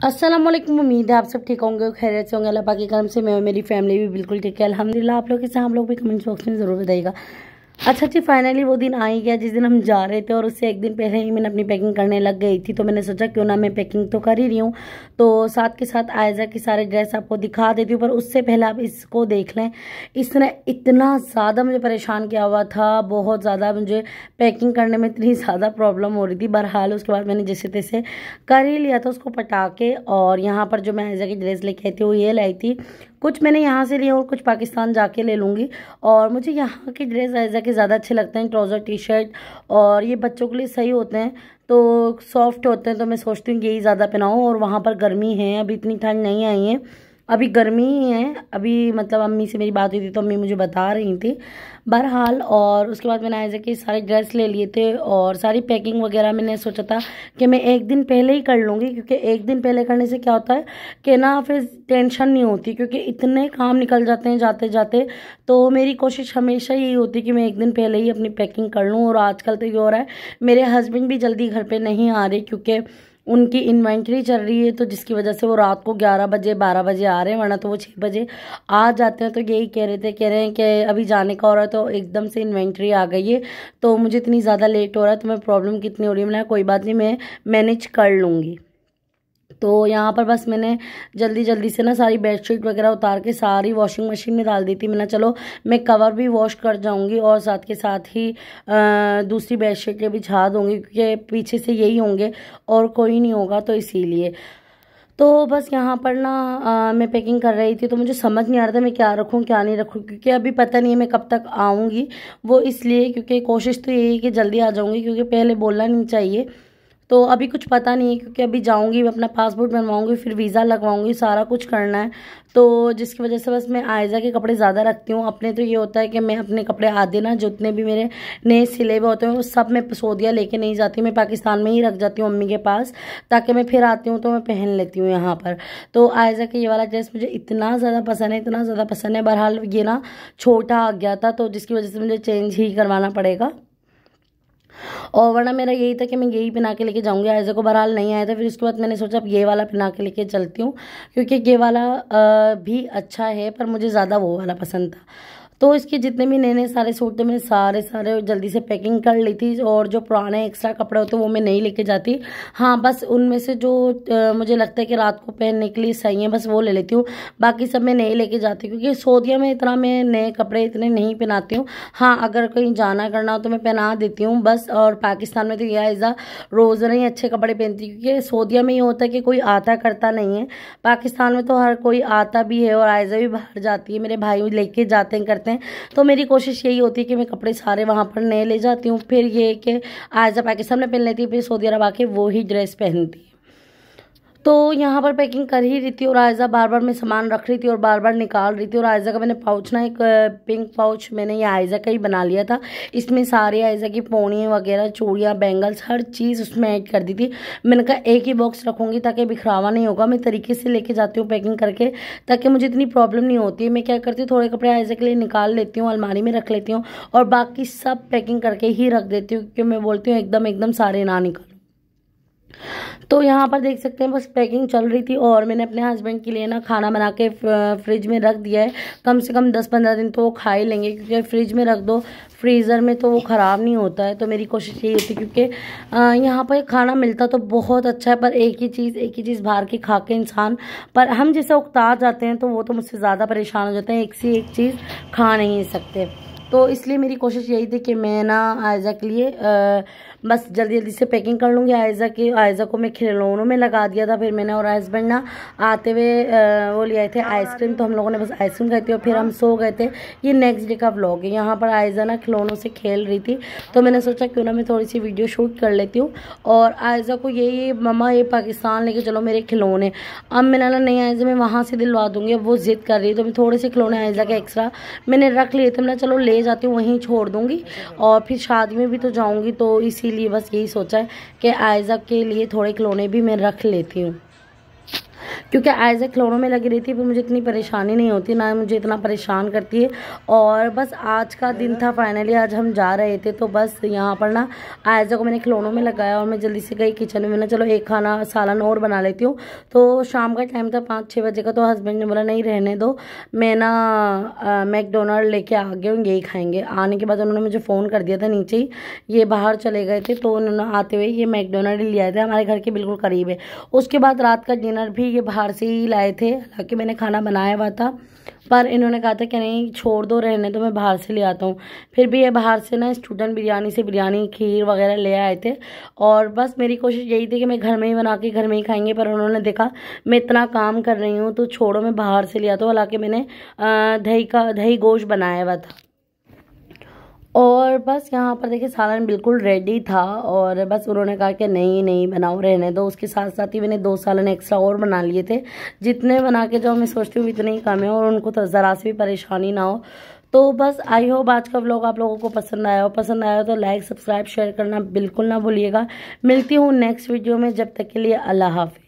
अस्सलाम वालेकुम। उम्मीद है आप सब ठीक होंगे, खैरियत से होंगे। अल्लाह पाक के करम से मैं और मेरी फैमिली भी बिल्कुल ठीक है अल्हम्दुलिल्लाह। आप लोग कैसे हैं? हम लोग भी कमेंट बॉक्स में ज़रूर बताइएगा। अच्छा जी, फाइनली वो दिन आ ही गया जिस दिन हम जा रहे थे, और उससे एक दिन पहले ही मैंने अपनी पैकिंग करने लग गई थी। तो मैंने सोचा क्यों ना मैं पैकिंग तो कर ही रही हूँ, तो साथ के साथ आयजा की सारे ड्रेस आपको दिखा देती हूँ। पर उससे पहले आप इसको देख लें, इसने इतना ज़्यादा मुझे परेशान किया हुआ था, बहुत ज़्यादा मुझे पैकिंग करने में इतनी ज़्यादा प्रॉब्लम हो रही थी। बहरहाल उसके बाद मैंने जैसे तैसे कर ही लिया था उसको पटा के। और यहाँ पर जो मैं आयजा की ड्रेस लेके आई थी वो ये लाई थी। कुछ मैंने यहाँ से लिया और कुछ पाकिस्तान जाके ले लूँगी। और मुझे यहाँ की ड्रेस आयजा के ज़्यादा अच्छे लगते हैं, ट्राउज़र टी शर्ट, और ये बच्चों के लिए सही होते हैं, तो सॉफ्ट होते हैं। तो मैं सोचती हूँ यही ज़्यादा पहनाऊँ। और वहाँ पर गर्मी है, अभी इतनी ठंड नहीं आई है, अभी गर्मी ही है। अभी मतलब अम्मी से मेरी बात हुई थी तो अम्मी मुझे बता रही थी। बहरहाल और उसके बाद मैंने आयजा के सारे ड्रेस ले लिए थे और सारी पैकिंग वगैरह मैंने सोचा था कि मैं एक दिन पहले ही कर लूँगी, क्योंकि एक दिन पहले करने से क्या होता है कि ना फिर टेंशन नहीं होती, क्योंकि इतने काम निकल जाते हैं जाते जाते। तो मेरी कोशिश हमेशा यही होती है कि मैं एक दिन पहले ही अपनी पैकिंग कर लूँ। और आजकल तो ये हो रहा है, मेरे हस्बैंड भी जल्दी घर पर नहीं आ रहे क्योंकि उनकी इन्वेंट्री चल रही है, तो जिसकी वजह से वो रात को 11 बजे 12 बजे आ रहे हैं, वरना तो वो 6 बजे आ जाते हैं। तो यही कह रहे हैं कि अभी जाने का हो रहा है, तो एकदम से इन्वेंट्री आ गई है, तो मुझे इतनी ज़्यादा लेट हो रहा है, तो मैं प्रॉब्लम कितनी हो रही है। मैंने कोई बात नहीं, मैं मैनेज कर लूँगी। तो यहाँ पर बस मैंने जल्दी जल्दी से ना सारी बेडशीट वगैरह उतार के सारी वॉशिंग मशीन में डाल दी थी। मैंने चलो मैं कवर भी वॉश कर जाऊँगी और साथ के साथ ही दूसरी बेडशीटें भी बिछा दूँगी, क्योंकि पीछे से यही होंगे और कोई नहीं होगा, तो इसीलिए। तो बस यहाँ पर ना मैं पैकिंग कर रही थी, तो मुझे समझ नहीं आ रहा था मैं क्या रखूँ क्या नहीं रखूँ, क्योंकि अभी पता नहीं है मैं कब तक आऊँगी। वो इसलिए क्योंकि कोशिश तो यही है कि जल्दी आ जाऊँगी, क्योंकि पहले बोलना नहीं चाहिए। तो अभी कुछ पता नहीं है, क्योंकि अभी जाऊंगी मैं अपना पासपोर्ट बनवाऊंगी, फिर वीज़ा लगवाऊंगी, सारा कुछ करना है। तो जिसकी वजह से बस मैं आयजा के कपड़े ज़्यादा रखती हूँ। अपने तो ये होता है कि मैं अपने कपड़े आधे ना जितने भी मेरे नए सिले हुए होते हैं वो सब मैं सऊदीया लेके नहीं जाती, मैं पाकिस्तान में ही रख जाती हूँ अम्मी के पास, ताकि मैं फिर आती हूँ तो मैं पहन लेती हूँ यहाँ पर। तो आयजा का ये वाला ड्रेस मुझे इतना ज़्यादा पसंद है, इतना ज़्यादा पसंद है। बहरहाल ये ना छोटा आ गया था, तो जिसकी वजह से मुझे चेंज ही करवाना पड़ेगा, और वरना मेरा यही था कि मैं यही पहना के लेके जाऊंगी। आयजा को बहरहाल नहीं आया था, फिर उसके बाद मैंने सोचा अब ये वाला पहना के लेके चलती हूँ, क्योंकि ये वाला भी अच्छा है, पर मुझे ज़्यादा वो वाला पसंद था। तो इसके जितने भी नए नए सारे सूट थे मैंने सारे जल्दी से पैकिंग कर ली थी। और जो पुराने एक्स्ट्रा कपड़े होते वो मैं नहीं लेके जाती। हाँ, बस उनमें से जो मुझे लगता है कि रात को पहनने के लिए सही है, बस वो ले लेती हूँ। बाकी सब मैं नहीं लेके जाती, क्योंकि सऊदीया में इतना मैं नए कपड़े इतने नहीं पहनाती हूँ। हाँ, अगर कहीं जाना करना हो तो मैं पहना देती हूँ बस। और पाकिस्तान में तो यह ऐसा रोज़ नहीं अच्छे कपड़े पहनती, क्योंकि सऊदीया में ये होता है कि कोई आता करता नहीं है। पाकिस्तान में तो हर कोई आता भी है, और आयजा भी बाहर जाती है, मेरे भाई लेके जाते हैं करते हैं। तो मेरी कोशिश यही होती है कि मैं कपड़े सारे वहाँ पर नए ले जाती हूँ। फिर ये कि आयजा पाकिस्तान में पहन लेती है, फिर सऊदी अरब आके वो ही ड्रेस पहनती है। तो यहाँ पर पैकिंग कर ही रही थी, और आयजा बार बार मैं सामान रख रही थी और बार बार निकाल रही थी। और आयजा का मैंने पाउच ना एक पिंक पाउच मैंने ये आयजा का ही बना लिया था। इसमें सारी आयजा की पौड़ियाँ वगैरह, चूड़ियाँ, बैंगल्स, हर चीज़ उसमें ऐड कर दी थी। मैंने कहा एक ही बॉक्स रखूँगी ताकि बिखरावा नहीं होगा। मैं तरीके से लेके जाती हूँ पैकिंग करके, ताकि मुझे इतनी प्रॉब्लम नहीं होती है। मैं क्या करती हूँ, थोड़े कपड़े आयजा के लिए निकाल लेती हूँ, अलमारी में रख लेती हूँ, और बाकी सब पैकिंग करके ही रख देती हूँ, क्योंकि मैं बोलती हूँ एकदम सारे ना निकालूँ। तो यहाँ पर देख सकते हैं बस पैकिंग चल रही थी, और मैंने अपने हस्बैंड के लिए ना खाना बना के फ्रिज में रख दिया है। कम से कम 10-15 दिन तो वो खा ही लेंगे, क्योंकि फ्रिज में रख दो फ्रीज़र में तो वो ख़राब नहीं होता है। तो मेरी कोशिश यही होती है, क्योंकि यहाँ पर खाना मिलता तो बहुत अच्छा है, पर एक ही चीज़ बाहर की खा के इंसान, पर हम जैसे उकता जाते हैं तो वो तो मुझसे ज़्यादा परेशान हो जाते हैं, एक से एक चीज़ खा नहीं सकते। तो इसलिए मेरी कोशिश यही थी कि मैं ना आयजा के लिए बस जल्दी जल्दी से पैकिंग कर लूँगी। आयजा को मैं खिलौनों में लगा दिया था। फिर मैंने और हस्बैंड ना आते हुए वो ले आए थे आइसक्रीम, तो हम लोगों ने बस आइसक्रीम खाई थी और फिर हम सो गए थे। ये नेक्स्ट डे का व्लॉग है। यहाँ पर आयजा ना खिलौनों से खेल रही थी, तो मैंने सोचा क्यों ना मैं थोड़ी सी वीडियो शूट कर लेती हूँ। और आयजा को यही मम्मा ये पाकिस्तान लेके चलो मेरे खिलौने। अब मैंने ना नहीं आयजा मैं वहाँ से दिलवा दूँगी, अब वो ज़िद कर रही है। तो मैं थोड़े से खिलौने आयजा के एक्स्ट्रा मैंने रख लिए थे, मैंने चलो ले जाती हूँ, वहीं छोड़ दूँगी, और फिर शादी में भी तो जाऊँगी, तो इसीलिए बस यही सोचा है कि आयजा के लिए थोड़े खिलौने भी मैं रख लेती हूँ। क्योंकि आयज़ा खिलौनों में लगी रहती है, फिर मुझे इतनी परेशानी नहीं होती, ना मुझे इतना परेशान करती है। और बस आज का दिन था, फाइनली आज हम जा रहे थे, तो बस यहाँ पर ना आयज़ा को मैंने खिलौनों में लगाया और मैं जल्दी से गई किचन में ना, चलो एक खाना सालन और बना लेती हूँ। तो शाम का टाइम था 5-6 बजे का, तो हस्बैंड ने बोला नहीं रहने दो, मैं ना मैकडोनल्ड लेके आ गई हूँ, यही खाएंगे। आने के बाद उन्होंने मुझे फ़ोन कर दिया था नीचे ही, ये बाहर चले गए थे, तो उन्होंने आते हुए ये मैकडोनल्ड ले आए थे, हमारे घर के बिल्कुल करीब है। उसके बाद रात का डिनर भी ये बाहर से ही लाए थे, हालांकि मैंने खाना बनाया हुआ था, पर इन्होंने कहा था कि नहीं छोड़ दो रहने दो, मैं बाहर से ले आता हूँ। फिर भी ये बाहर से ना स्टूडेंट बिरयानी से बिरयानी खीर वगैरह ले आए थे। और बस मेरी कोशिश यही थी कि मैं घर में ही बना के घर में ही खाएंगे, पर उन्होंने देखा मैं इतना काम कर रही हूँ तो छोड़ो मैं बाहर से ले आता हूँ। हालांकि मैंने दही गोश्त बनाया हुआ था। और बस यहाँ पर देखिए सालन बिल्कुल रेडी था, और बस उन्होंने कहा कि नहीं नहीं बनाओ रहने दो। उसके साथ साथ ही मैंने 2 सालन एक्स्ट्रा और बना लिए थे, जितने बना के जाओ मैं सोचती हूँ इतने ही कम है और उनको तो ज़रा सी भी परेशानी ना हो। तो बस आई होप आज का व्लॉग आप लोगों को पसंद आया हो। पसंद आया हो तो लाइक सब्सक्राइब शेयर करना बिल्कुल ना भूलिएगा। मिलती हूँ नेक्स्ट वीडियो में, जब तक के लिए अल्लाह हाफिज़।